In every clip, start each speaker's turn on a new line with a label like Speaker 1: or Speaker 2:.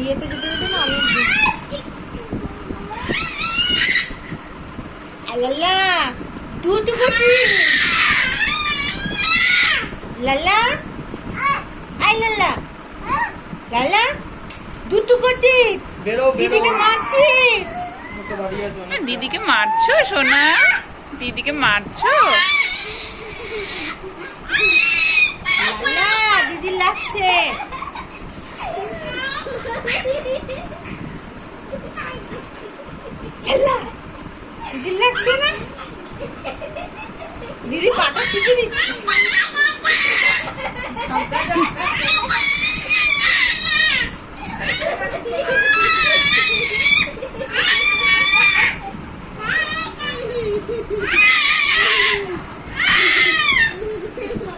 Speaker 1: ইয়েতে যেতে যেতে না আমি লালা দুধ কুচি লালা আই লালা লালা দুধ কুচি দিদিকে মারছিস
Speaker 2: দিদিকে মারছো সোনা? দিদিকে মারছো?
Speaker 1: লালা দিদি লাগছে লালা দিদি লাগছে না দিদি পাটা ছিটে দিচ্ছি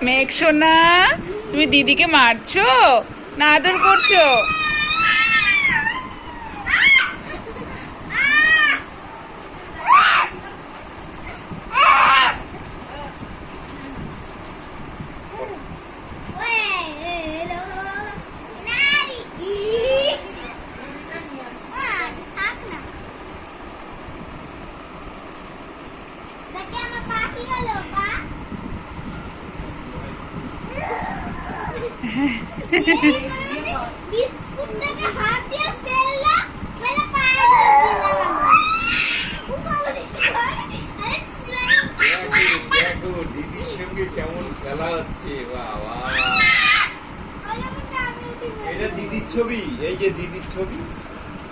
Speaker 2: মেঘ সোনা, তুমি দিদিকে মারছো না আদর করছো?
Speaker 3: বিস্কুটটাকে হাত দিয়ে ফেললা ফেলে পায়ে
Speaker 4: দেখো দিদির সঙ্গে কেমন খেলা হচ্ছে। বাবা, এটা দিদির ছবি, এই যে দিদির ছবি,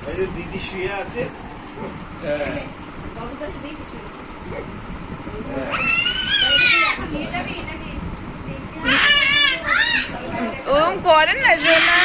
Speaker 4: এই যে দিদি শুয়ে আছে। হ্যাঁ
Speaker 2: ওম করে না সোনা।